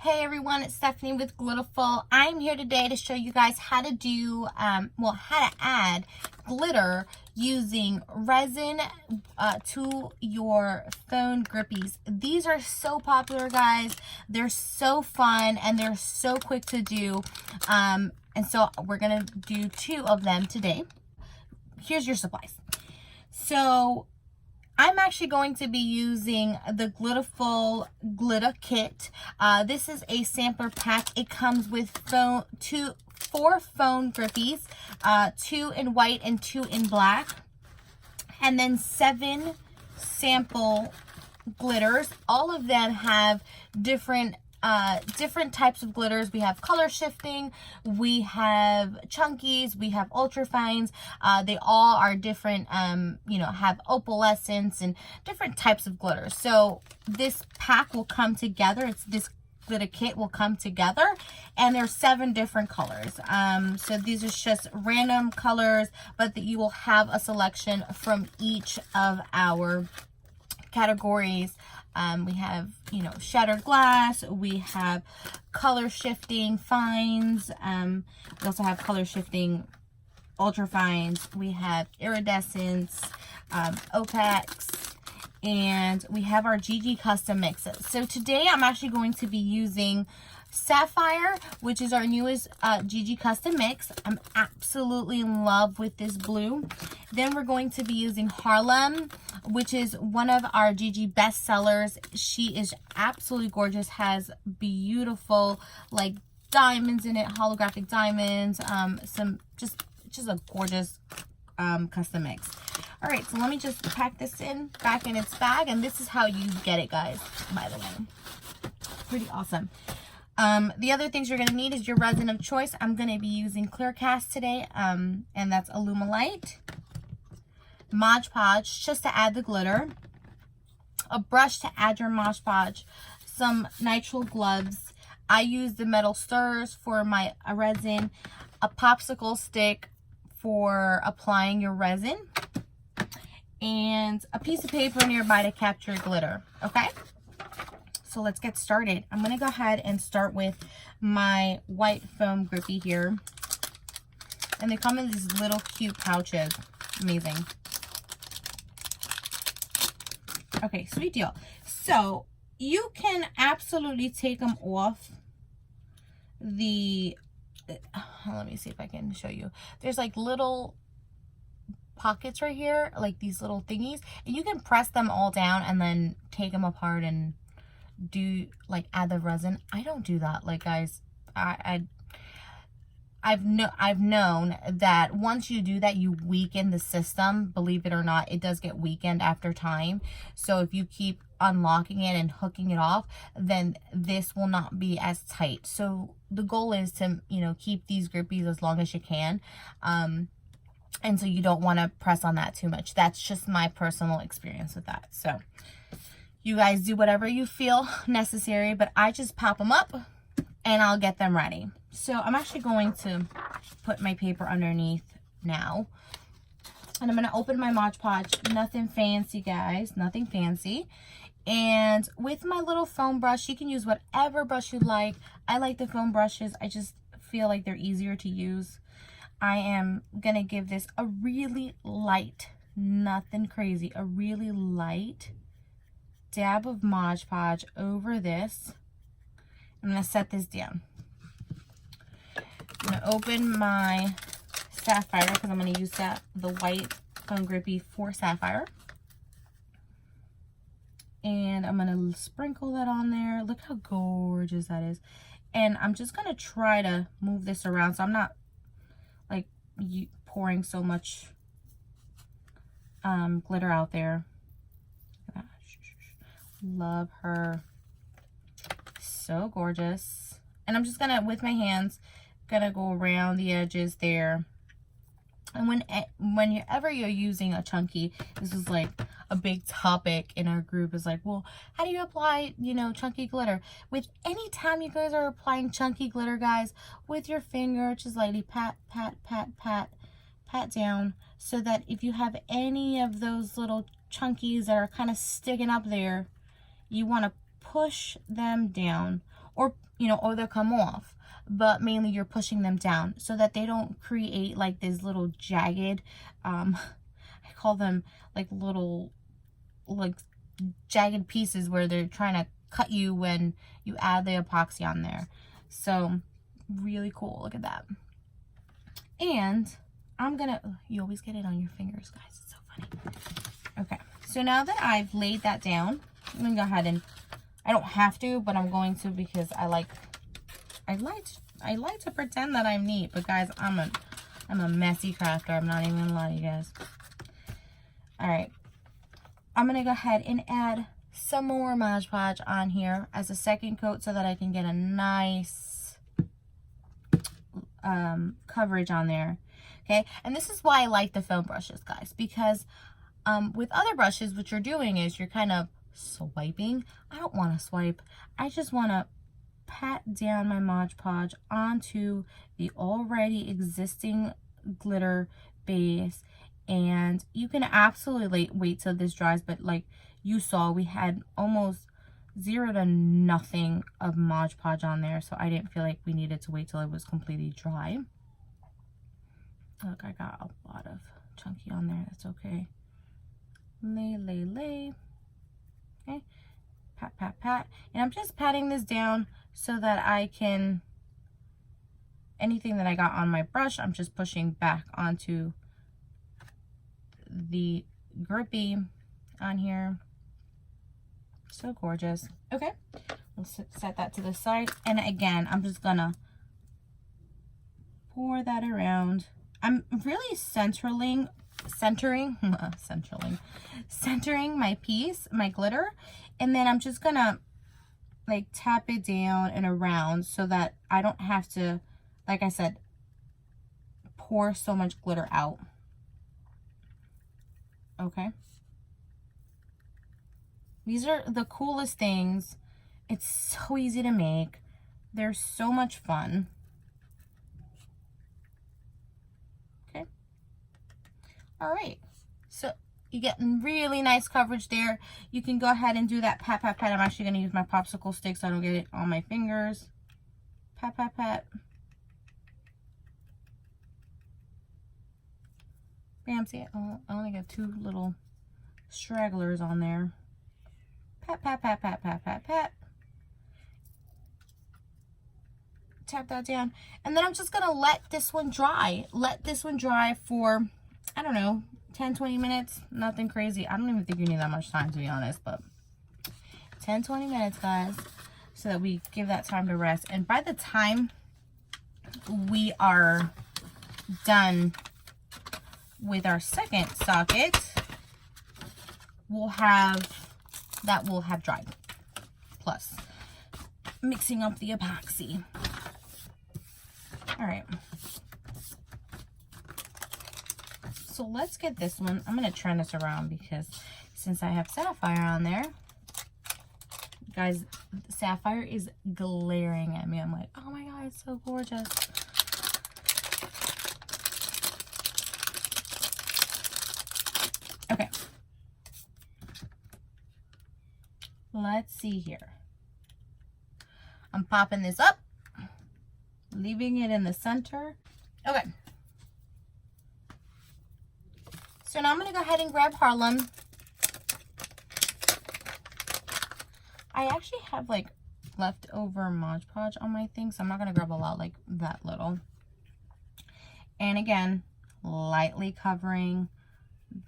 Hey everyone, it's Stephanie with GLITTAFUL. I'm here today to show you guys how to do, how to add glitter using resin to your phone grippies. These are so popular, guys. They're so fun and they're so quick to do. And so we're gonna do 2 of them today. Here's your supplies. So I'm actually going to be using the GLITTAFUL glitter kit. This is a sampler pack. It comes with 4 phone grippies, 2 in white and 2 in black, and then 7 sample glitters. All of them have different types of glitters. We have color shifting, we have chunkies, we have ultra fines. They all are different, have opalescence and different types of glitters. So this pack will come together. This glitter kit will come together, and there's 7 different colors. So these are just random colors, but that you will have a selection from each of our categories. We have, shattered glass. We have color shifting fines. We also have color shifting ultra fines. We have iridescence, opaques, and we have our GG custom mixes. So today I'm actually going to be using Sapphire, which is our newest GG custom mix. I'm absolutely in love with this blue. Then we're going to be using Harlem, which is one of our GG best sellers. She is absolutely gorgeous, has beautiful like diamonds in it, holographic diamonds, some just a gorgeous custom mix. All right, so let me just pack this back in its bag, and this is how you get it, guys, by the way. Pretty awesome. The other things you're going to need is your resin of choice. I'm going to be using Clear Cast today, and that's Alumilite. Mod Podge, just to add the glitter. A brush to add your Mod Podge. Some nitrile gloves. I use the metal stirrers for my resin. A popsicle stick for applying your resin. And a piece of paper nearby to capture glitter. Okay? So let's get started. I'm going to go ahead and start with my white foam grippy here. And they come in these little cute pouches. Amazing. Okay, sweet deal. So you can absolutely take them off the, let me see if I can show you. There's like little pockets right here, like these little thingies. And you can press them all down and then take them apart and do add the resin. I don't do that, guys. I've known that once you do that, you weaken the system. Believe it or not, it does get weakened after time. So if you keep unlocking it and hooking it off, then this will not be as tight. So the goal is to keep these grippies as long as you can, and so you don't want to press on that too much. That's just my personal experience with that. So you guys do whatever you feel necessary, but I just pop them up and I'll get them ready. So I'm actually going to put my paper underneath now. And I'm going to open my Mod Podge. Nothing fancy, guys. Nothing fancy. And with my little foam brush, you can use whatever brush you like. I like the foam brushes. I just feel like they're easier to use. I am going to give this a really light, nothing crazy, a really light dab of Mod Podge over this. I'm going to set this down. I'm going to open my Sapphire because I'm going to use the white foam grippy for Sapphire. And I'm going to sprinkle that on there. Look how gorgeous that is. And I'm just going to try to move this around so I'm not pouring so much glitter out there. Love her. So gorgeous. And I'm just gonna, with my hands, gonna go around the edges there. And whenever you're using a chunky, this is like a big topic in our group, is like, well, how do you apply, chunky glitter? With any time you guys are applying chunky glitter, guys, with your finger, just lightly pat, pat, pat, pat, pat down, so that if you have any of those little chunkies that are kind of sticking up there, you want to push them down, or, you know, or they'll come off. But mainly you're pushing them down so that they don't create like this little jagged, I call them like little, like jagged pieces where they're trying to cut you when you add the epoxy on there. So really cool. Look at that. And I'm gonna, you always get it on your fingers, guys. It's so funny. Okay, so now that I've laid that down, I'm gonna go ahead and, I don't have to, but I'm going to because I like to pretend that I'm neat, but guys, I'm a messy crafter. I'm not even gonna lie to you guys. All right, I'm gonna go ahead and add some more Mod Podge on here as a second coat so that I can get a nice coverage on there. Okay, and this is why I like the foam brushes, guys, because with other brushes, what you're doing is you're kind of swiping. I don't want to swipe. I just want to pat down my Mod Podge onto the already existing glitter base. And you can absolutely wait till this dries, but like you saw, we had almost 0 to nothing of Mod Podge on there, so I didn't feel like we needed to wait till it was completely dry. Look, I got a lot of chunky on there. That's okay. Lay. Okay, pat, and I'm just patting this down so that I can, anything that I got on my brush, I'm just pushing back onto the grippy on here. So gorgeous. Okay, we'll set that to the side, and again, I'm just gonna pour that around. I'm really centering my piece, my glitter, and then I'm just gonna like tap it down and around so that I don't have to, like I said, pour so much glitter out. Okay, these are the coolest things. It's so easy to make. They're so much fun. Okay, all right, so you get really nice coverage there. You can go ahead and do that pat. I'm actually going to use my popsicle stick so I don't get it on my fingers. Pat. Bam, see it? Oh, I only got 2 little stragglers on there. Pat. Tap that down. And then I'm just going to let this one dry. Let this one dry for, I don't know, 10-20 minutes. Nothing crazy. I don't even think you need that much time, to be honest, but 10-20 minutes, guys, so that we give that time to rest. And by the time we are done with our second socket, we'll have dried, plus mixing up the epoxy. All right, so let's get this one. I'm going to turn this around because since I have sapphire on there, guys, sapphire is glaring at me. I'm like, oh my god, it's so gorgeous. Okay, let's see here. I'm popping this up, leaving it in the center. Okay, so now I'm going to go ahead and grab Harlem. I actually have like leftover Mod Podge on my thing, so I'm not going to grab a lot like that little. And again, lightly covering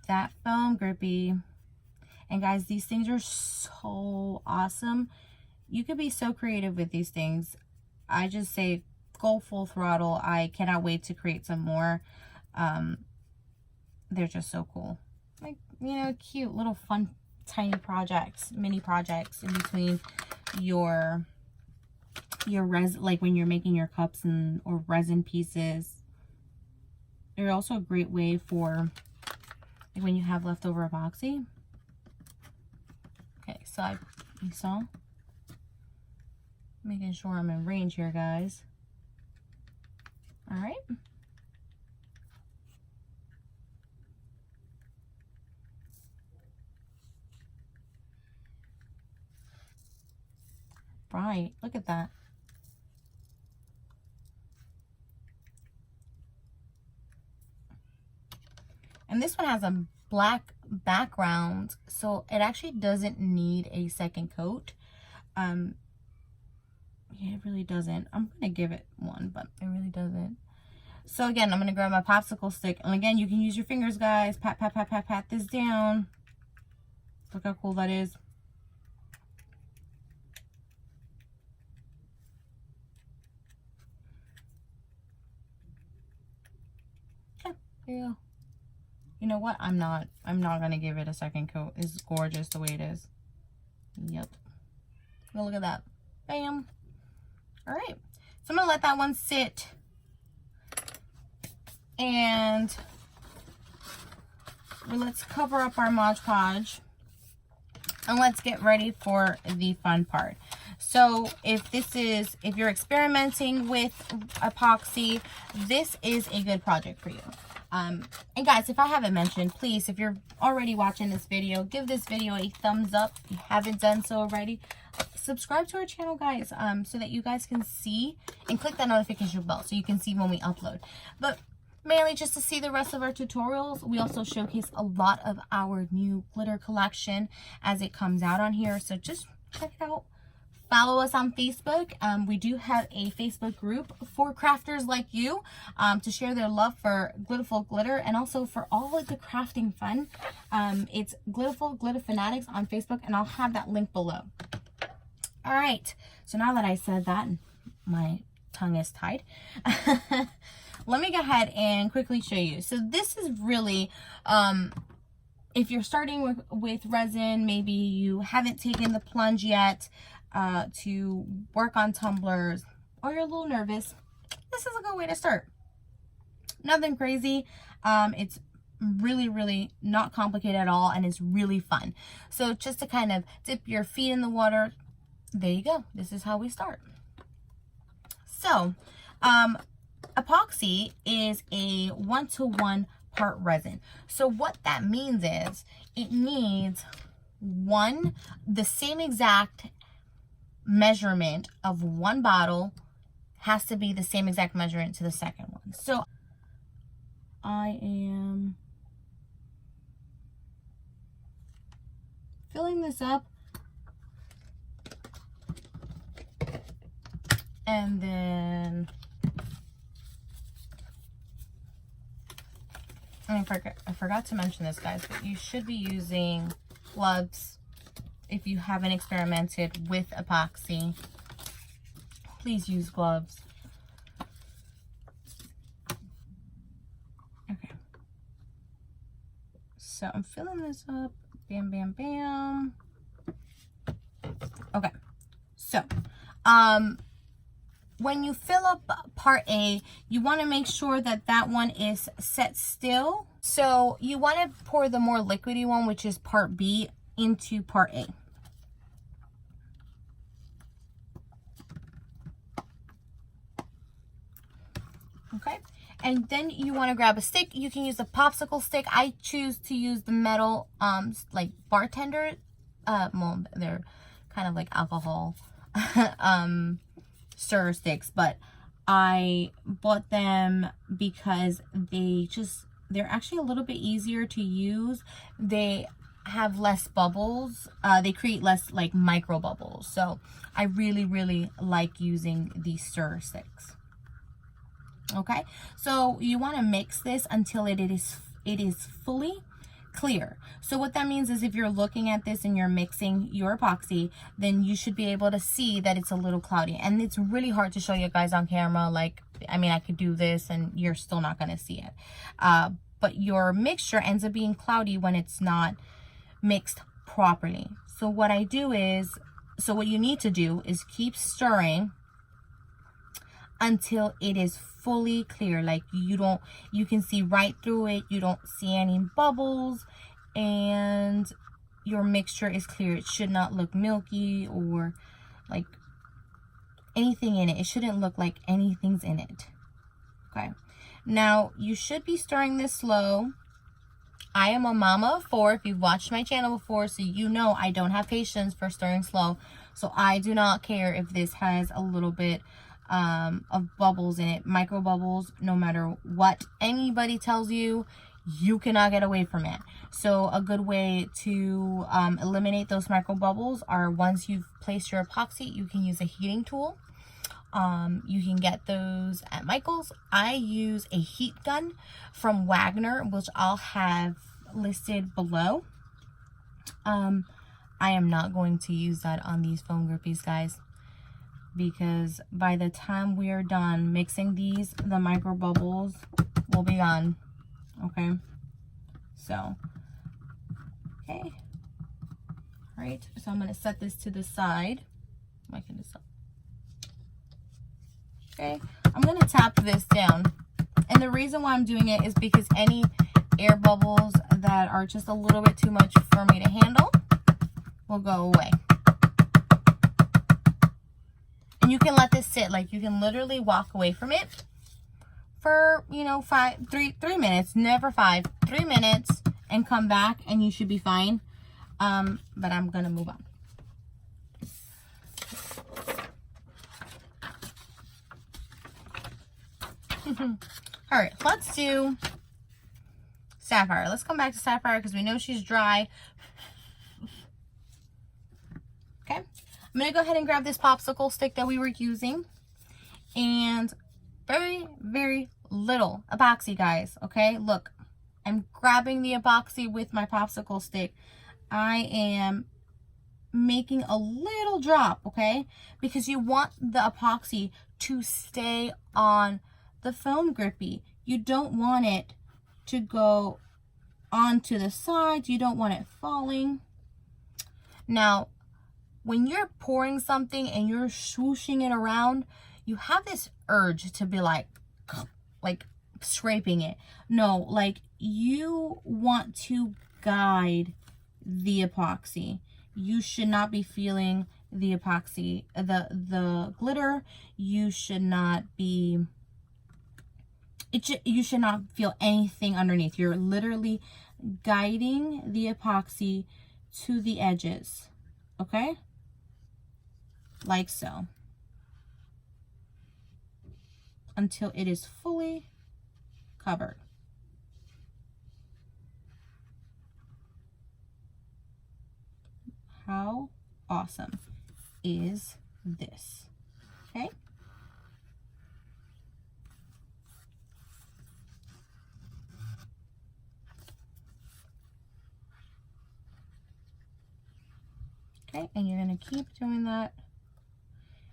that foam grippy. And guys, these things are so awesome. You could be so creative with these things. I just say go full throttle. I cannot wait to create some more. They're just so cool. Like, you know, cute little fun tiny projects, mini projects in between your resin, like when you're making your cups or resin pieces. They're also a great way for like when you have leftover epoxy. Okay, so you saw, making sure I'm in range here, guys. All right. bright. Look at that. And this one has a black background, so it actually doesn't need a second coat. Yeah, it really doesn't. I'm gonna give it one, but it really doesn't. So again, I'm gonna grab my popsicle stick, and again, you can use your fingers, guys. Pat, pat, pat, pat, pat this down. Look how cool that is. Yeah, there you go. You know what? I'm not gonna give it a second coat. It's gorgeous the way it is. Yep. Oh, look at that. Bam. All right. So I'm gonna let that one sit. And let's cover up our Mod Podge. And let's get ready for the fun part. So if you're experimenting with epoxy, this is a good project for you. And guys, if I haven't mentioned, please, if you're already watching this video, give this video a thumbs up if you haven't done so already. Subscribe to our channel, guys, so that you guys can see, and click that notification bell so you can see when we upload. But mainly just to see the rest of our tutorials. We also showcase a lot of our new glitter collection as it comes out on here, so just check it out. Follow us on Facebook. We do have a Facebook group for crafters like you, to share their love for Glitterful glitter and also for all of the crafting fun. It's Glitterful Glitter Fanatics on Facebook, and I'll have that link below. All right, so now that I said that, my tongue is tied. Let me go ahead and quickly show you. So this is really, if you're starting with resin, maybe you haven't taken the plunge yet to work on tumblers, or you're a little nervous, this is a good way to start. Nothing crazy. It's really not complicated at all, and it's really fun. So just to kind of dip your feet in the water, there you go. This is how we start. So epoxy is a 1-to-1 part resin. So what that means is it needs the same exact measurement of one bottle has to be the same exact measurement to the second one. So I am filling this up, and then I forgot to mention this, guys, but you should be using gloves if you haven't experimented with epoxy. Please use gloves. Okay. So I'm filling this up. Bam, bam, bam. Okay. So, when you fill up part A, you want to make sure that that one is set still. So you want to pour the more liquidy one, which is part B, into part A. Okay, and then you want to grab a stick. You can use a popsicle stick. I choose to use the metal, like bartender, well, they're kind of like alcohol, stir sticks, but I bought them because they're actually a little bit easier to use. They have less bubbles. They create less like micro bubbles. So I really like using these stir sticks. Okay, so you want to mix this until it is fully clear. So what that means is if you're looking at this and you're mixing your epoxy, then you should be able to see that it's a little cloudy. And it's really hard to show you guys on camera. Like, I mean, I could do this and you're still not going to see it. But your mixture ends up being cloudy when it's not mixed properly. So what what you need to do is keep stirring until it is fully clear. Like you can see right through it. You don't see any bubbles and your mixture is clear. It should not look milky or like anything in it. It shouldn't look like anything's in it. Okay. Now you should be stirring this slow. I am a mama of 4. If you've watched my channel before, so you know I don't have patience for stirring slow. So I do not care if this has a little bit of bubbles in it, micro bubbles. No matter what anybody tells you, you cannot get away from it. So a good way to eliminate those micro bubbles are, once you've placed your epoxy, you can use a heating tool. You can get those at Michael's. I use a heat gun from Wagner, which I'll have listed below. I am not going to use that on these foam grippies, guys, because by the time we are done mixing these, the micro bubbles will be gone. Okay, so okay, all right, so I'm going to set this to the side. Okay, I'm going to tap this down, and the reason why I'm doing it is because any air bubbles that are just a little bit too much for me to handle will go away. And you can let this sit, like you can literally walk away from it for, you know, 3 minutes, never 5, 3 minutes, and come back and you should be fine. But I'm gonna move on. All right, let's do Sapphire. Let's come back to Sapphire because we know she's dry. Okay, I'm gonna go ahead and grab this popsicle stick that we were using, and very, very little epoxy, guys. Okay, look, I'm grabbing the epoxy with my popsicle stick. I am making a little drop, okay, because you want the epoxy to stay on the foam grippy. You don't want it to go onto the sides. You don't want it falling. Now, when you're pouring something and you're swooshing it around, you have this urge to be like scraping it. No, like you want to guide the epoxy. You should not be feeling the epoxy, the glitter. You should not be, you should not feel anything underneath. You're literally guiding the epoxy to the edges, okay? Like so, until it is fully covered. How awesome is this? Okay. Okay, and you're going to keep doing that.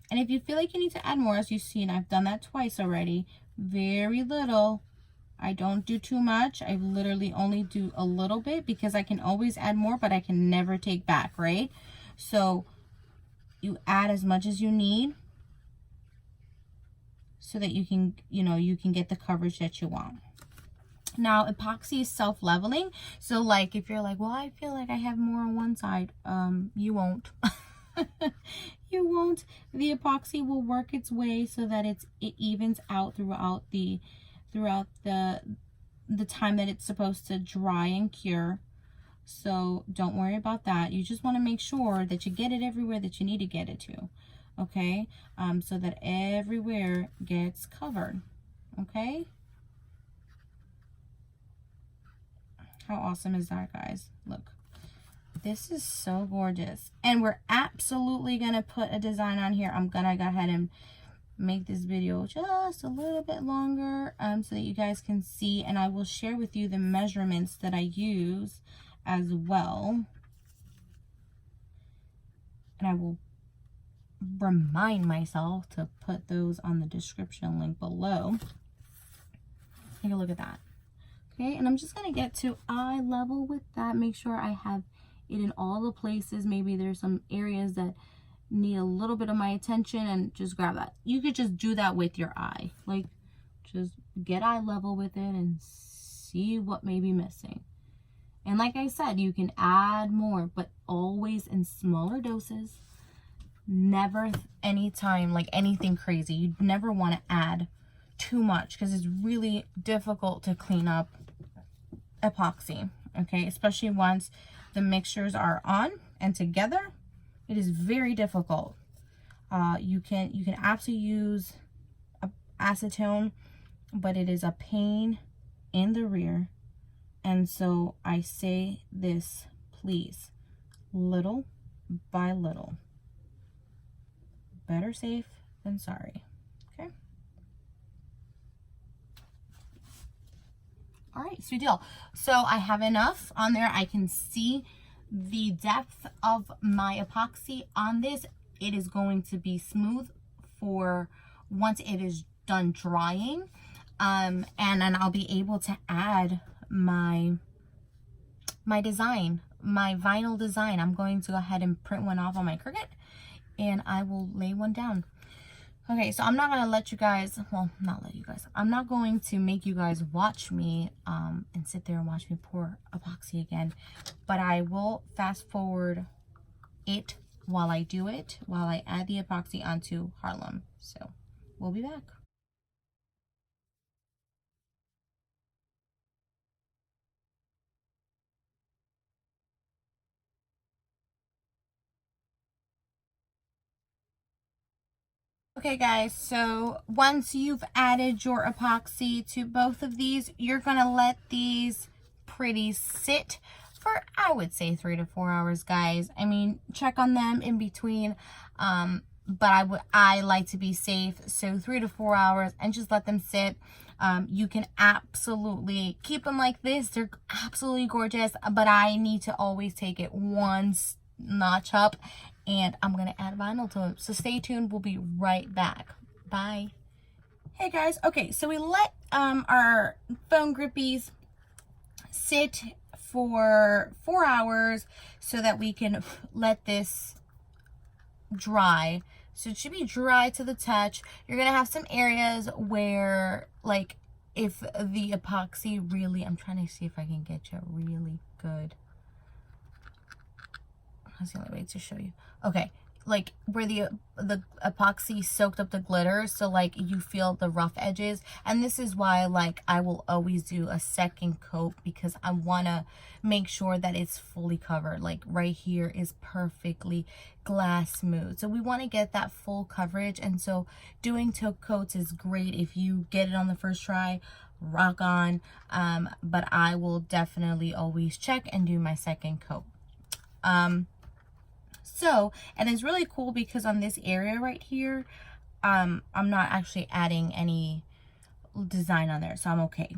And if you feel like you need to add more, as you see, and I've done that twice already, very little. I don't do too much. I literally only do a little bit because I can always add more, but I can never take back, right? So you add as much as you need so that you can, you know, you can get the coverage that you want. Now, epoxy is self-leveling. So like if you're like, well, I feel like I have more on one side, you won't. You won't. The epoxy will work its way so that it evens out throughout the time that it's supposed to dry and cure. So don't worry about that. You just want to make sure that you get it everywhere that you need to get it to, okay? So that everywhere gets covered, okay? How awesome is that, guys? Look, this is so gorgeous. And we're absolutely gonna put a design on here. I'm gonna go ahead and make this video just a little bit longer so that you guys can see, and I will share with you the measurements that I use as well, and I will remind myself to put those on the description link below. Take a look at that. Okay, and I'm just gonna get to eye level with that, make sure I have it in all the places. Maybe there's some areas that need a little bit of my attention, and just grab that. You could just do that with your eye, like just get eye level with it and see what may be missing. And like I said, you can add more, but always in smaller doses. Never anytime like anything crazy. You never want to add too much because it's really difficult to clean up epoxy, okay? Especially once the mixtures are on and together. It is very difficult. You can absolutely use acetone, but it is a pain in the rear. And so I say this, please, little by little. Better safe than sorry. Okay. All right, sweet deal. So I have enough on there. I can see the depth of my epoxy on this. It is going to be smooth for once it is done drying. And then I'll be able to add my design, my vinyl design. I'm going to go ahead and print one off on my Cricut, and I will lay one down. Okay, so I'm not going to let you guys, well, not let you guys, I'm not going to make you guys watch me and sit there and watch me pour epoxy again, but I will fast forward it while I do it, while I add the epoxy onto Harlem. So we'll be back. Okay guys, so once you've added your epoxy to both of these, you're gonna let these pretties sit for, I would say, 3 to 4 hours, guys. I mean, check on them in between, but I like to be safe, so 3 to 4 hours, and just let them sit. You can absolutely keep them like this. They're absolutely gorgeous, but I need to always take it one notch up, and I'm gonna add vinyl to them. So stay tuned. We'll be right back. Bye. Hey guys. Okay, so we let our foam grippies sit for 4 hours so that we can let this dry. So it should be dry to the touch. You're gonna have some areas where, like, if the epoxy really, I'm trying to see if I can get you really good. That's the only way to show you. Okay, like where the epoxy soaked up the glitter, so like you feel the rough edges. And this is why, like, I will always do a second coat, because I want to make sure that it's fully covered. Like right here is perfectly glass smooth, so we want to get that full coverage. And so doing 2 coats is great. If you get it on the first try, rock on, but I will definitely always check and do my second coat. So, and it's really cool because on this area right here, I'm not actually adding any design on there, so I'm okay.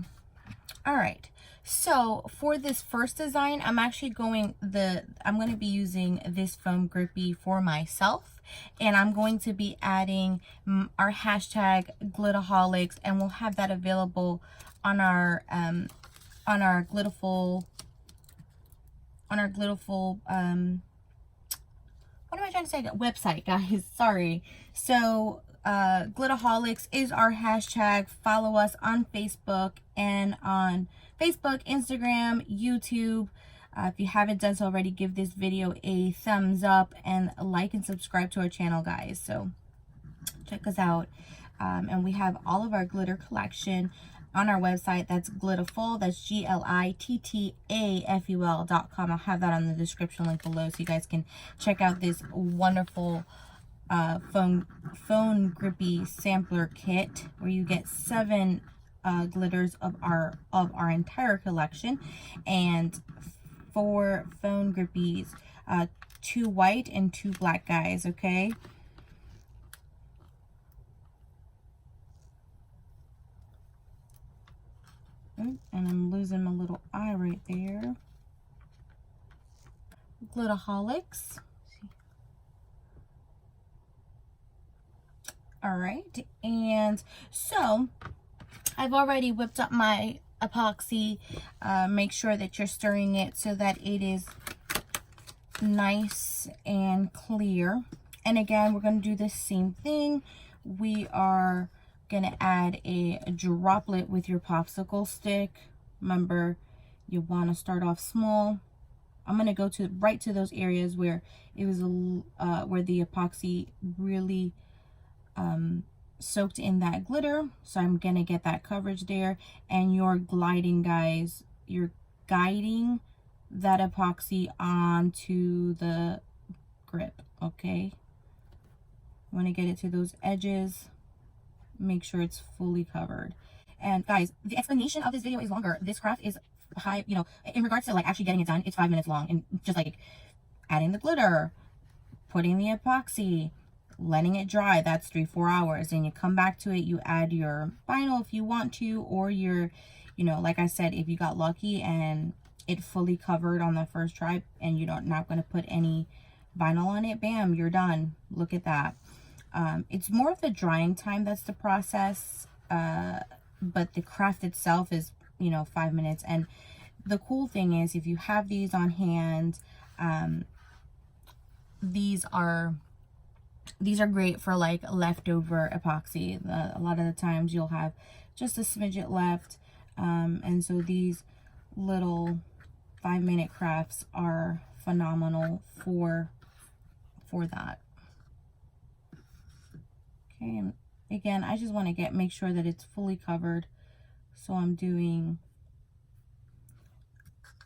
All right, so for this first design, I'm actually going to be using this foam grippy for myself, and I'm going to be adding our hashtag Glitterholics, and we'll have that available on our Glitterful, what am I trying to say? Website, guys. Sorry. So, Glitterholics is our hashtag. Follow us on Facebook, and on Facebook, Instagram, YouTube. If you haven't done so already, give this video a thumbs up and like and subscribe to our channel, guys. So, check us out. And we have all of our glitter collection on our website. That's GLITTAFUL. That's GLITTAFUL.com. I'll have that on the description link below, so you guys can check out this wonderful phone grippy sampler kit, where you get 7 glitters of our entire collection, and 4 phone grippies, 2 white and 2 black, guys. Okay. And I'm losing my little eye right there. Glitterholics. All right, and so I've already whipped up my epoxy. Make sure that you're stirring it so that it is nice and clear. And again, we're going to do the same thing. We are going to add a droplet with your popsicle stick. Remember, you want to start off small. I'm going to go right to those areas where it was where the epoxy really soaked in that glitter. So I'm going to get that coverage there, and you're gliding, guys. You're guiding that epoxy onto the grip, okay? You want to get it to those edges. Make sure it's fully covered. And guys, the explanation of this video is longer. This craft is high, you know, in regards to like actually getting it done, it's 5 minutes long. And just like adding the glitter, putting the epoxy, letting it dry, that's 3-4 hours. And you come back to it, you add your vinyl if you want to, or your, you know, like I said, if you got lucky and it fully covered on the first try and you're not going to put any vinyl on it, bam, you're done. Look at that. It's more of the drying time that's the process, but the craft itself is, you know, 5 minutes. And the cool thing is, if you have these on hand, these are great for like leftover epoxy. A lot of the times you'll have just a smidget left, and so these little 5-minute crafts are phenomenal for that. Okay, and again, I just want to make sure that it's fully covered. So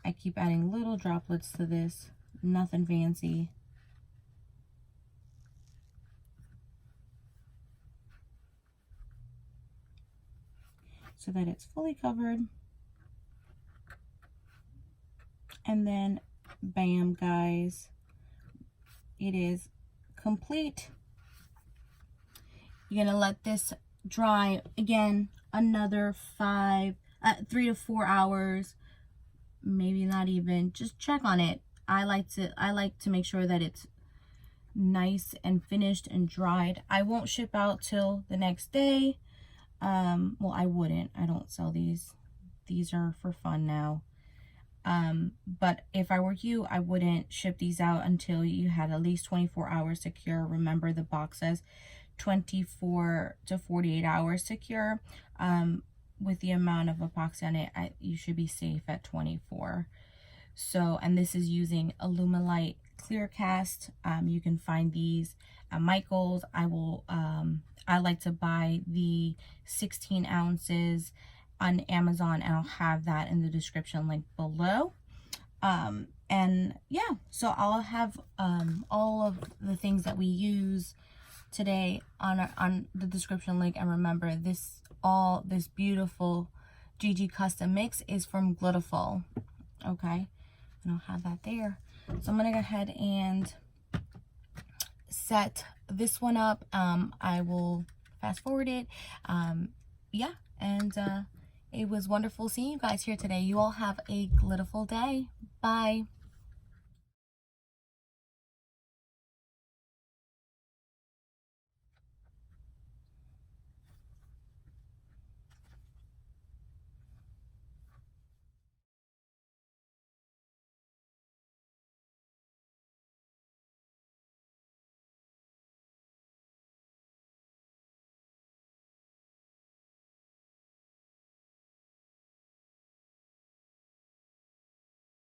I keep adding little droplets to this, nothing fancy. So that it's fully covered. And then, bam, guys, it is complete. You're gonna let this dry again another 3 to 4 hours, maybe not even. Just check on it. I like to make sure that it's nice and finished and dried. I won't ship out till the next day. Well, I wouldn't. I don't sell these. These are for fun now. But if I were you, I wouldn't ship these out until you had at least 24 hours to cure. Remember, the box says 24 to 48 hours to cure. With the amount of epoxy on it, you should be safe at 24. So, and this is using Alumilite clear cast. You can find these at Michael's. I like to buy the 16 ounces on Amazon, and I'll have that in the description link below. And yeah, so I'll have all of the things that we use today on the description link. And remember, this beautiful GG custom mix is from GLITTAFUL. Okay, and I'll have that there. So I'm gonna go ahead and set this one up. I will fast forward it. Yeah, and it was wonderful seeing you guys here today. You all have a glitterful day. Bye.